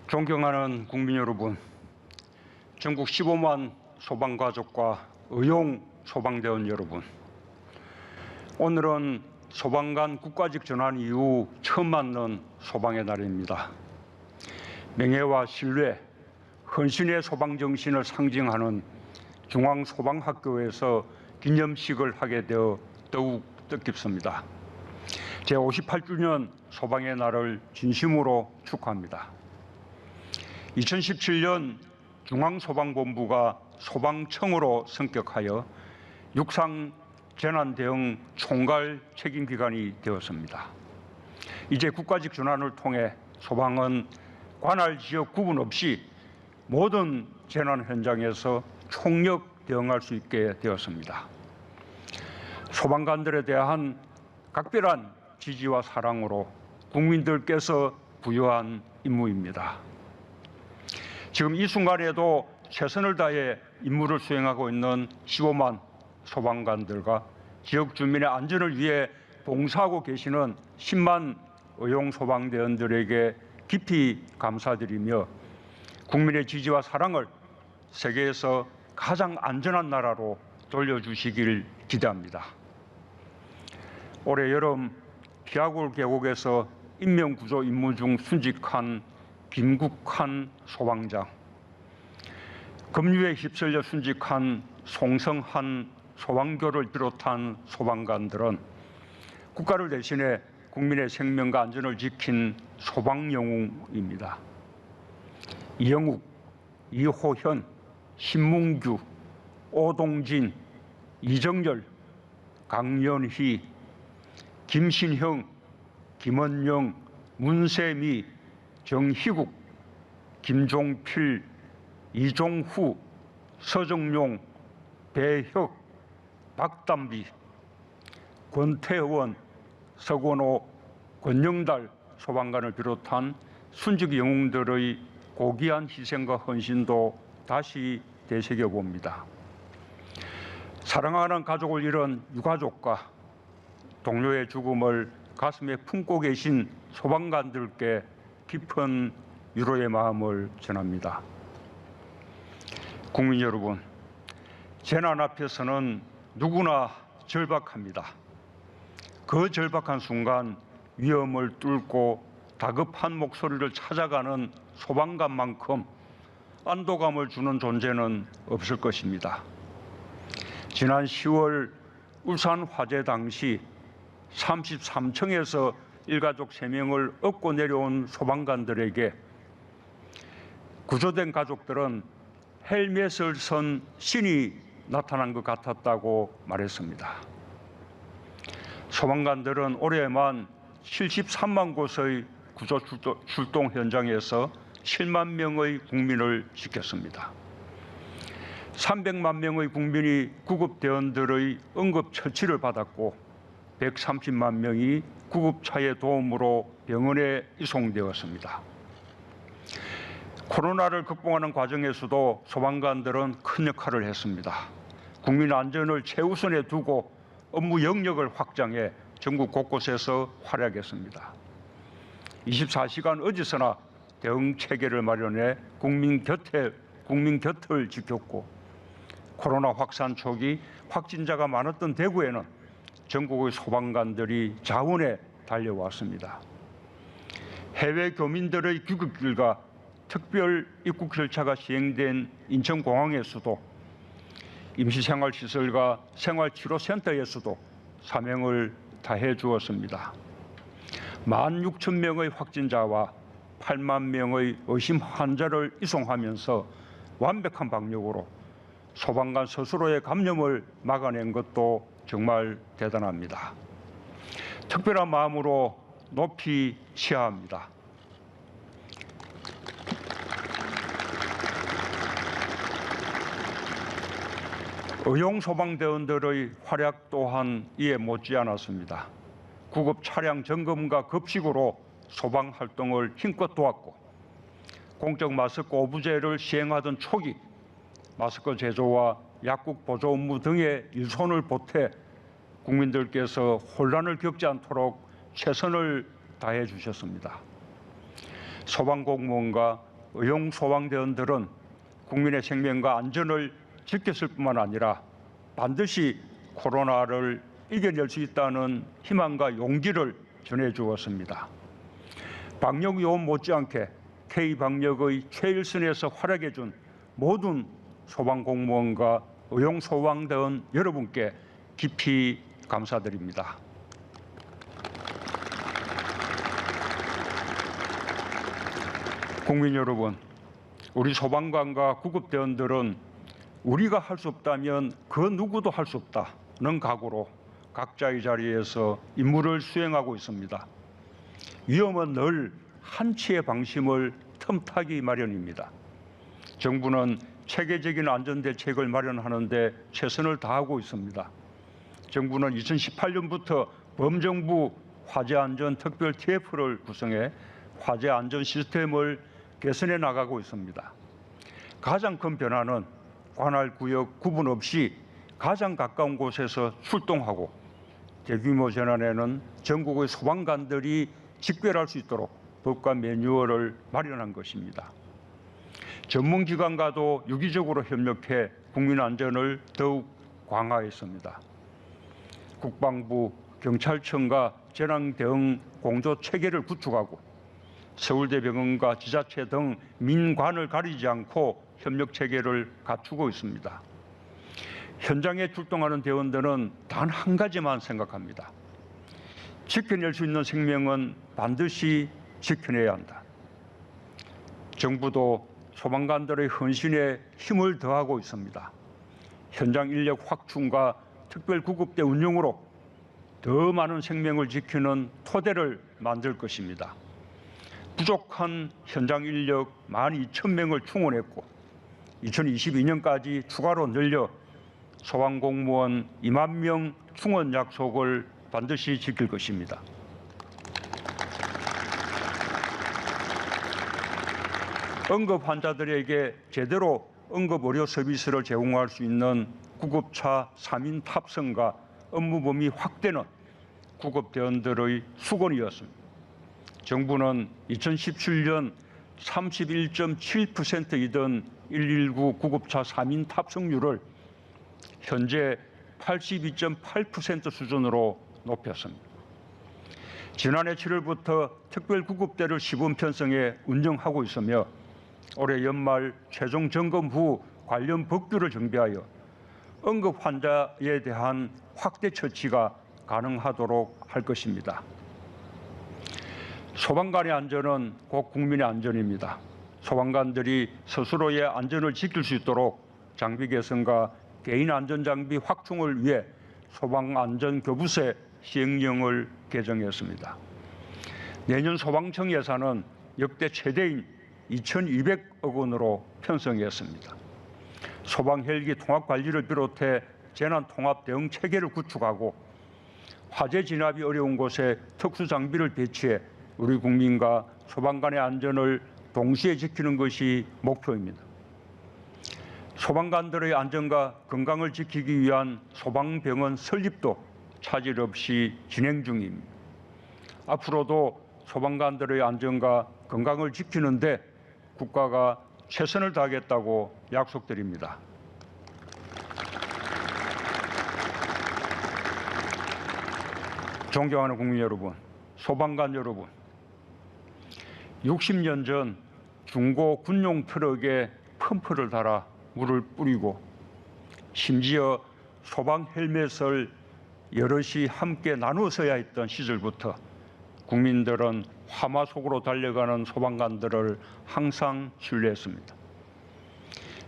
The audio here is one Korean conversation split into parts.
존경하는 국민 여러분, 전국 15만 소방가족과 의용 소방대원 여러분, 오늘은 소방관 국가직 전환 이후 처음 맞는 소방의 날입니다. 명예와 신뢰, 헌신의 소방정신을 상징하는 중앙소방학교에서 기념식을 하게 되어 더욱 뜻깊습니다. 제58주년 소방의 날을 진심으로 축하합니다. 2017년 중앙소방본부가 소방청으로 성격하여 육상 재난대응 총괄 책임기관이 되었습니다. 이제 국가직 전환을 통해 소방은 관할 지역 구분 없이 모든 재난 현장에서 총력 대응할 수 있게 되었습니다. 소방관들에 대한 각별한 지지와 사랑으로 국민들께서 부여한 임무입니다. 지금 이 순간에도 최선을 다해 임무를 수행하고 있는 15만 소방관들과 지역 주민의 안전을 위해 봉사하고 계시는 10만 의용 소방대원들에게 깊이 감사드리며 국민의 지지와 사랑을 세계에서 가장 안전한 나라로 돌려주시길 기대합니다. 올해 여름 피아골 계곡에서 인명구조 임무 중 순직한 김국환 소방장, 급류에 휩쓸려 순직한 송성한 소방교를 비롯한 소방관들은 국가를 대신해 국민의 생명과 안전을 지킨 소방영웅입니다. 이영욱, 이호현, 신문규, 오동진, 이정열, 강연희, 김신형, 김원영, 문세미, 정희국, 김종필, 이종후, 서정용, 배혁, 박담비, 권태원, 서건호, 권영달 소방관을 비롯한 순직 영웅들의 고귀한 희생과 헌신도 다시 되새겨봅니다. 사랑하는 가족을 잃은 유가족과 동료의 죽음을 가슴에 품고 계신 소방관들께 깊은 위로의 마음을 전합니다. 국민 여러분, 재난 앞에서는 누구나 절박합니다. 그 절박한 순간 위험을 뚫고 다급한 목소리를 찾아가는 소방관만큼 안도감을 주는 존재는 없을 것입니다. 지난 10월 울산 화재 당시 33층에서 일가족 3명을 업고 내려온 소방관들에게 구조된 가족들은 헬멧을 쓴 신이 나타난 것 같았다고 말했습니다. 소방관들은 올해만 73만 곳의 구조 출동 현장에서 7만 명의 국민을 지켰습니다. 300만 명의 국민이 구급대원들의 응급처치를 받았고 130만 명이 구급차의 도움으로 병원에 이송되었습니다. 코로나를 극복하는 과정에서도 소방관들은 큰 역할을 했습니다. 국민 안전을 최우선에 두고 업무 영역을 확장해 전국 곳곳에서 활약했습니다. 24시간 어디서나 대응 체계를 마련해 국민 곁을 지켰고 코로나 확산 초기 확진자가 많았던 대구에는 전국의 소방관들이 자원에 달려왔습니다. 해외 교민들의 귀국길과 특별 입국 절차가 시행된 인천공항에서도 임시생활시설과 생활치료센터에서도 사명을 다해 주었습니다. 16,000명의 확진자와 8만 명의 의심 환자를 이송하면서 완벽한 방역으로 소방관 스스로의 감염을 막아낸 것도 정말 대단합니다. 특별한 마음으로 높이 시하합니다. 의용 소방대원들의 활약 또한 이에 못지않았습니다. 구급 차량 점검과 급식으로 소방 활동을 힘껏 도왔고 공적 마스크 오부제를 시행하던 초기 마스크 제조와 약국 보조 업무 등의 일손을 보태 국민들께서 혼란을 겪지 않도록 최선을 다해 주셨습니다. 소방공무원과 의용 소방대원들은 국민의 생명과 안전을 지켰을 뿐만 아니라 반드시 코로나를 이겨낼 수 있다는 희망과 용기를 전해주었습니다. 방역요원 못지않게 K방역의 최일선에서 활약해준 모든 소방공무원과 의용소방대원 여러분께 깊이 감사드립니다. 국민 여러분, 우리 소방관과 구급대원들은 우리가 할 수 없다면 그 누구도 할 수 없다는 각오로 각자의 자리에서 임무를 수행하고 있습니다. 위험은 늘 한치의 방심을 틈타기 마련입니다. 정부는 체계적인 안전대책을 마련하는 데 최선을 다하고 있습니다. 정부는 2018년부터 범정부 화재안전특별 TF를 구성해 화재안전 시스템을 개선해 나가고 있습니다. 가장 큰 변화는 관할 구역 구분 없이 가장 가까운 곳에서 출동하고 대규모 재난에는 전국의 소방관들이 직별할 수 있도록 법과 매뉴얼을 마련한 것입니다. 전문기관과도 유기적으로 협력해 국민 안전을 더욱 강화했습니다. 국방부, 경찰청과 재난대응 공조 체계를 구축하고 서울대병원과 지자체 등 민관을 가리지 않고 협력 체계를 갖추고 있습니다. 현장에 출동하는 대원들은 단 한 가지만 생각합니다. 지켜낼 수 있는 생명은 반드시 지켜내야 한다. 정부도 소방관들의 헌신에 힘을 더하고 있습니다. 현장 인력 확충과 특별구급대 운영으로 더 많은 생명을 지키는 토대를 만들 것입니다. 부족한 현장 인력 12,000명을 충원했고 2022년까지 추가로 늘려 소방공무원 2만 명 충원 약속을 반드시 지킬 것입니다. 응급 환자들에게 제대로 응급 의료 서비스를 제공할 수 있는 구급차 3인 탑승과 업무 범위 확대는 구급대원들의 수건이었습니다. 정부는 2017년 31.7%이던 119 구급차 3인 탑승률을 현재 82.8% 수준으로 높였습니다. 지난해 7월부터 특별구급대를 시범 편성해 운영하고 있으며 올해 연말 최종 점검 후 관련 법규를 정비하여 응급 환자에 대한 확대 처치가 가능하도록 할 것입니다. 소방관의 안전은 곧 국민의 안전입니다. 소방관들이 스스로의 안전을 지킬 수 있도록 장비 개선과 개인 안전장비 확충을 위해 소방안전교부세 시행령을 개정했습니다. 내년 소방청 예산은 역대 최대인 2,200억 원으로 편성했습니다. 소방 헬기 통합 관리를 비롯해 재난 통합 대응 체계를 구축하고 화재 진압이 어려운 곳에 특수 장비를 배치해 우리 국민과 소방관의 안전을 동시에 지키는 것이 목표입니다. 소방관들의 안전과 건강을 지키기 위한 소방병원 설립도 차질 없이 진행 중입니다. 앞으로도 소방관들의 안전과 건강을 지키는 데 국가가 최선을 다하겠다고 약속드립니다. 존경하는 국민 여러분, 소방관 여러분, 60년 전 중고 군용 트럭에 펌프를 달아 물을 뿌리고 심지어 소방 헬멧을 여럿이 함께 나누어 써야 했던 시절부터 국민들은 화마 속으로 달려가는 소방관들을 항상 신뢰했습니다.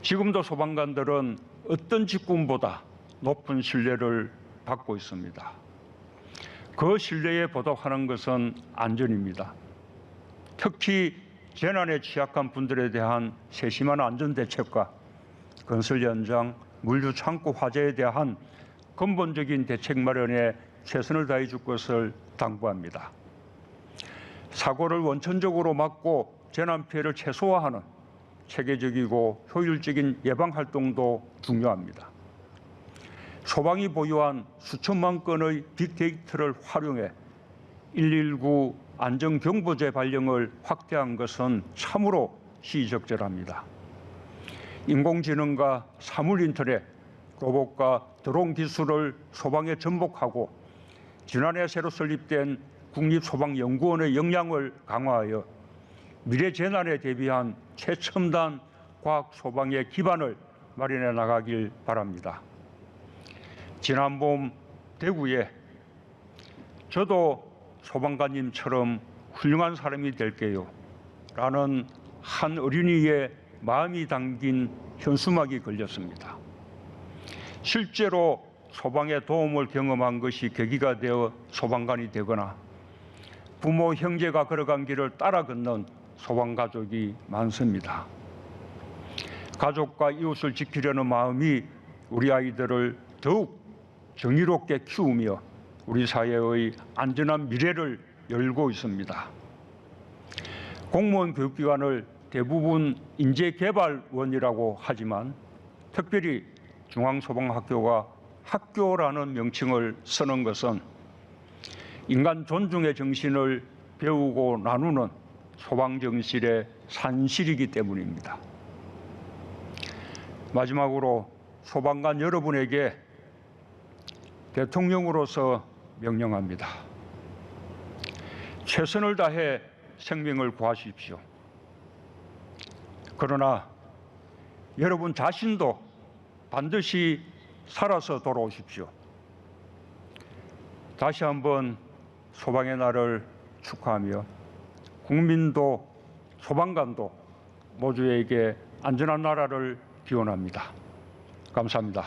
지금도 소방관들은 어떤 직군보다 높은 신뢰를 받고 있습니다. 그 신뢰에 보답하는 것은 안전입니다. 특히 재난에 취약한 분들에 대한 세심한 안전대책과 건설 현장, 물류 창고 화재에 대한 근본적인 대책 마련에 최선을 다해 줄 것을 당부합니다. 사고를 원천적으로 막고 재난 피해를 최소화하는 체계적이고 효율적인 예방 활동도 중요합니다. 소방이 보유한 수천만 건의 빅데이터를 활용해 119 안전경보제 발령을 확대한 것은 참으로 시적절합니다. 인공지능과 사물인터넷, 로봇과 드론 기술을 소방에 전복하고 지난해 새로 설립된 국립소방연구원의 역량을 강화하여 미래 재난에 대비한 최첨단 과학 소방의 기반을 마련해 나가길 바랍니다. 지난 봄 대구에 저도 소방관님처럼 훌륭한 사람이 될게요 라는 한 어린이의 마음이 담긴 현수막이 걸렸습니다. 실제로 소방의 도움을 경험한 것이 계기가 되어 소방관이 되거나 부모, 형제가 걸어간 길을 따라 걷는 소방가족이 많습니다. 가족과 이웃을 지키려는 마음이 우리 아이들을 더욱 정의롭게 키우며 우리 사회의 안전한 미래를 열고 있습니다. 공무원 교육기관을 대부분 인재개발원이라고 하지만 특별히 중앙소방학교가 학교라는 명칭을 쓰는 것은 인간 존중의 정신을 배우고 나누는 소방정신의 산실이기 때문입니다. 마지막으로 소방관 여러분에게 대통령으로서 명령합니다. 최선을 다해 생명을 구하십시오. 그러나 여러분 자신도 반드시 살아서 돌아오십시오. 다시 한번 소방의 날을 축하하며 국민도 소방관도 모두에게 안전한 나라를 기원합니다. 감사합니다.